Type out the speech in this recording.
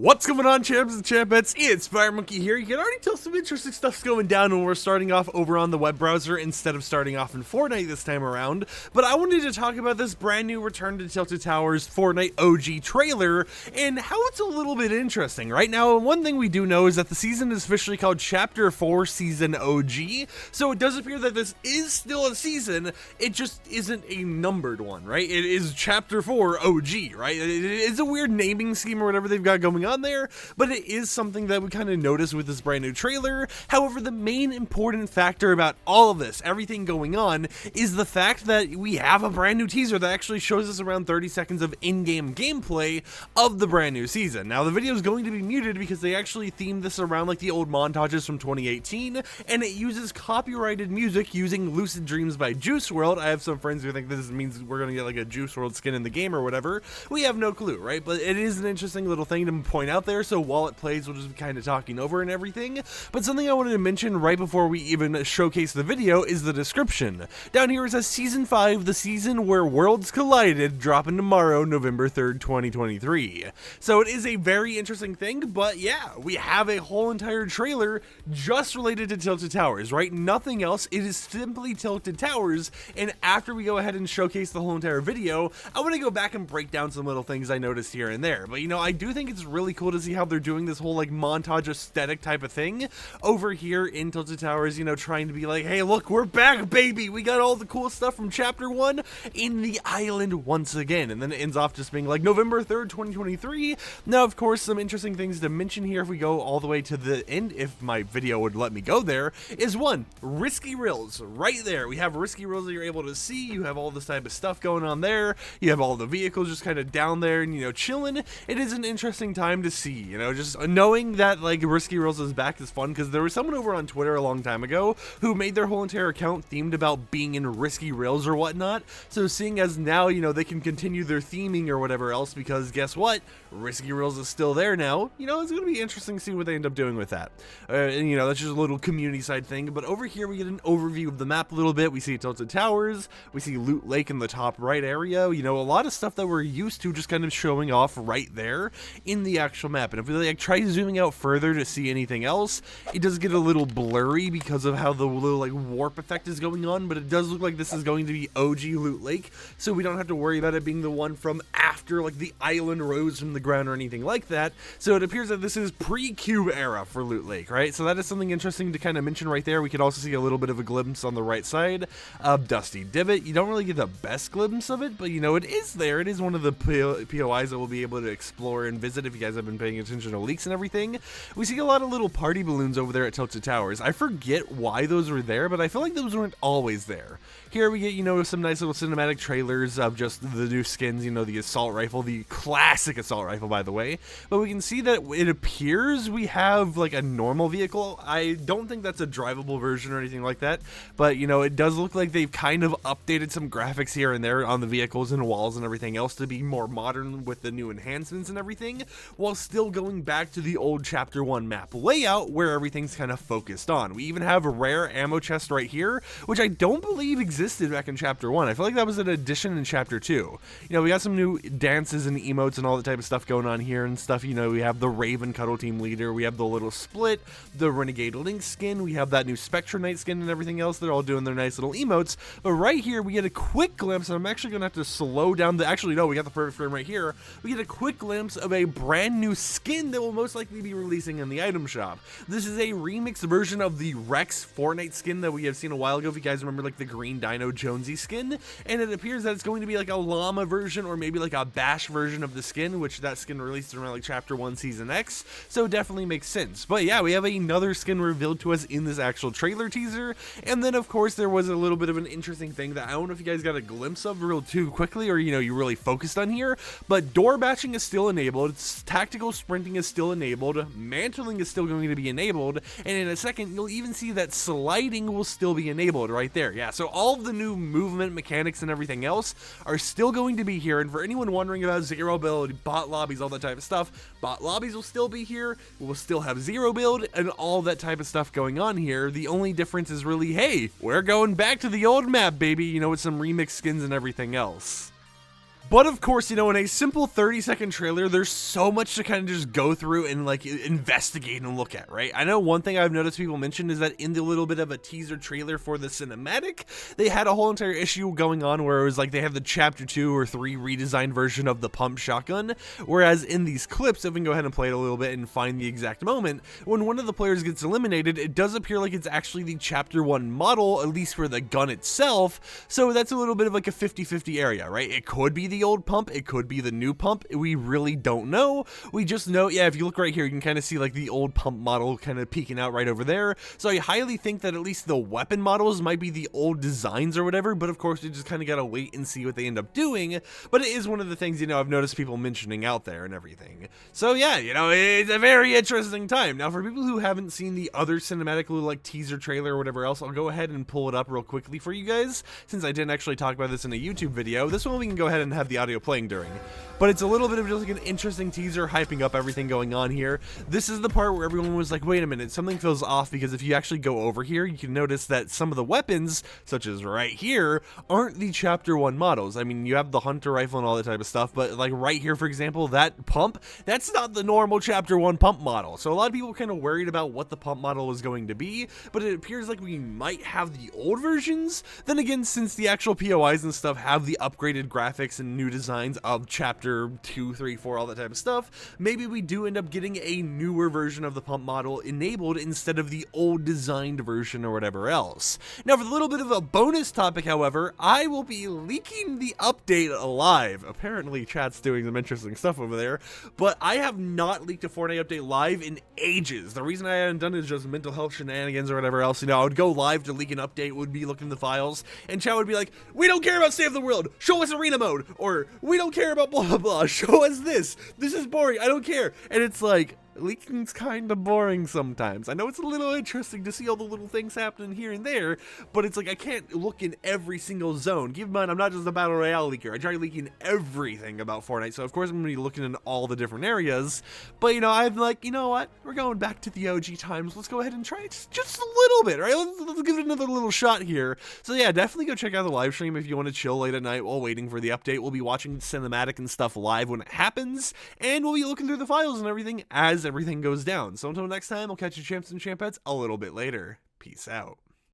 What's going on, champs and champettes? It's FireMonkey here. You can already tell some interesting stuff's going down when we're starting off over on the web browser instead of starting off in Fortnite this time around. But I wanted to talk about this brand new Return to Tilted Towers Fortnite OG trailer and how it's a little bit interesting. Right now, one thing we do know is that the season is officially called Chapter 4 Season OG. So it does appear that this is still a season, it just isn't a numbered one, right? It is Chapter 4 OG, right? It's a weird naming scheme or whatever they've got going on there, but it is something that we kind of noticed with this brand new trailer. However, the main important factor about all of this, everything going on, is the fact that we have a brand new teaser that actually shows us around 30 seconds of in-game gameplay of the brand new season. Now, the video is going to be muted because they actually themed this around like the old montages from 2018, and it uses copyrighted music using Lucid Dreams by Juice WRLD. I have some friends who think this means we're going to get like a Juice WRLD skin in the game or whatever. We have no clue, right? But it is an interesting little thing to point out there, so while it plays, we'll just be kind of talking over and everything. But something I wanted to mention right before we even showcase the video is the description. Down here it says Season 5, the season where worlds collided, dropping tomorrow, November 3rd, 2023. So it is a very interesting thing, but yeah, we have a whole entire trailer just related to Tilted Towers, right? Nothing else. It is simply Tilted Towers, and after we go ahead and showcase the whole entire video, I want to go back and break down some little things I noticed here and there. But you know, I do think it's really cool to see how they're doing this whole like montage aesthetic type of thing over here in Tilted Towers, you know, trying to be like, hey, look, we're back, baby, we got all the cool stuff from Chapter 1 in the island once again. And then it ends off just being like November 3rd, 2023. Now, of course, some interesting things to mention here if we go all the way to the end, if my video would let me go there, is one, risky reels right there. We have risky reels that you're able to see. You have all this type of stuff going on there. You have all the vehicles just kind of down there and, you know, chilling. It is an interesting time to see, you know, just knowing that like risky reels is back is fun, because there was someone over on Twitter a long time ago who made their whole entire account themed about being in risky reels or whatnot. So seeing as now, you know, they can continue their theming or whatever else, because guess what, risky reels is still there now, you know, it's going to be interesting to see what they end up doing with that. And you know, that's just a little community side thing. But over here we get an overview of the map a little bit. We see Tilted Towers, we see Loot Lake in the top right area, you know, a lot of stuff that we're used to just kind of showing off right there in the actual map. And if we like try zooming out further to see anything else, it does get a little blurry because of how the little like warp effect is going on, but it does look like this is going to be OG Loot Lake, so we don't have to worry about it being the one from after like the island rose from the ground or anything like that. So it appears that this is pre-cube era for Loot Lake, right? So that is something interesting to kind of mention right there. We could also see a little bit of a glimpse on the right side of Dusty Divot. You don't really get the best glimpse of it, but you know, it is there. It is one of the POIs that we'll be able to explore and visit if you guys have been paying attention to leaks and everything. We see a lot of little party balloons over there at Tilted Towers. I forget why those were there, but I feel like those weren't always there. Here we get, you know, some nice little cinematic trailers of just the new skins, you know, the assault rifle, the classic assault rifle, by the way. But we can see that it appears we have like a normal vehicle. I don't think that's a drivable version or anything like that, but you know, it does look like they've kind of updated some graphics here and there on the vehicles and walls and everything else to be more modern with the new enhancements and everything, while still going back to the old Chapter 1 map layout where everything's kind of focused on. We even have a rare ammo chest right here, which I don't believe existed back in Chapter 1. I feel like that was an addition in Chapter 2. You know, we got some new dances and emotes and all the type of stuff going on here and stuff. You know, we have the Raven Cuddle Team Leader, we have the little Split, the Renegade Link skin, we have that new Spectre Knight skin and everything else. They're all doing their nice little emotes. But right here, we get a quick glimpse, and I'm actually going to have to slow down the, actually no, we got the perfect frame right here. We get a quick glimpse of a brand new skin that will most likely be releasing in the item shop. This is a remixed version of the Rex Fortnite skin that we have seen a while ago, if you guys remember, like the green Dino Jonesy skin, and it appears that it's going to be like a llama version or maybe like a bash version of the skin, which that skin released around like Chapter 1 Season X, so it definitely makes sense. But yeah, we have another skin revealed to us in this actual trailer teaser. And then of course there was a little bit of an interesting thing that I don't know if you guys got a glimpse of real too quickly, or you know, you really focused on here, but door batching is still enabled, tactical sprinting is still enabled, mantling is still going to be enabled, and in a second you'll even see that sliding will still be enabled right there. Yeah, so all of the new movement mechanics and everything else are still going to be here. And for anyone wondering about zero build, bot lobbies, all that type of stuff, bot lobbies will still be here. We'll still have zero build and all that type of stuff going on here. The only difference is really, hey, we're going back to the old map, baby, you know, with some remix skins and everything else. But of course, you know, in a simple 30-second trailer, there's so much to kind of just go through and like investigate and look at, right? I know one thing I've noticed people mention is that in the little bit of a teaser trailer for the cinematic, they had a whole entire issue going on where it was like they have the chapter 2 or 3 redesigned version of the pump shotgun, whereas in these clips, if we can go ahead and play it a little bit and find the exact moment, when one of the players gets eliminated, it does appear like it's actually the chapter 1 model, at least for the gun itself, so that's a little bit of like a 50-50 area, right? It could be the old pump, it could be the new pump, we really don't know. We just know, yeah, if you look right here, you can kind of see like the old pump model kind of peeking out right over there, so I highly think that at least the weapon models might be the old designs or whatever, but of course you just kind of gotta wait and see what they end up doing. But it is one of the things, you know, I've noticed people mentioning out there and everything. So yeah, you know, it's a very interesting time. Now for people who haven't seen the other cinematic little like teaser trailer or whatever else, I'll go ahead and pull it up real quickly for you guys, since I didn't actually talk about this in a YouTube video. This one we can go ahead and have the audio playing during. But it's a little bit of just like an interesting teaser hyping up everything going on here. This is the part where everyone was like, wait a minute, something feels off, because if you actually go over here, you can notice that some of the weapons, such as right here, aren't the chapter 1 models. I mean, you have the hunter rifle and all that type of stuff, but like right here, for example, that pump, that's not the normal chapter 1 pump model. So a lot of people were kind of worried about what the pump model was going to be, but it appears like we might have the old versions. Then again, since the actual POIs and stuff have the upgraded graphics and new designs of chapter 2, 3, 4, all that type of stuff, maybe we do end up getting a newer version of the pump model enabled instead of the old designed version or whatever else. Now for a little bit of a bonus topic, however, I will be leaking the update live. Apparently chat's doing some interesting stuff over there, but I have not leaked a Fortnite update live in ages. The reason I haven't done it is just mental health shenanigans or whatever else. You know, I would go live to leak an update, would be looking in the files, and chat would be like, we don't care about Save the World, show us arena mode, or we don't care about blah blah blah, show us this is boring, I don't care. And it's like, leaking's kind of boring sometimes. I know it's a little interesting to see all the little things happening here and there, but it's like I can't look in every single zone. Keep in mind, I'm not just a Battle Royale leaker. I try leaking everything about Fortnite, so of course I'm going to be looking in all the different areas. But, you know, I'm like, you know what? We're going back to the OG times. Let's go ahead and try it just a little bit, right? Let's give it another little shot here. So yeah, definitely go check out the live stream if you want to chill late at night while waiting for the update. We'll be watching cinematic and stuff live when it happens, and we'll be looking through the files and everything as everything goes down. So until next time, I'll catch you champs and champettes a little bit later. Peace out.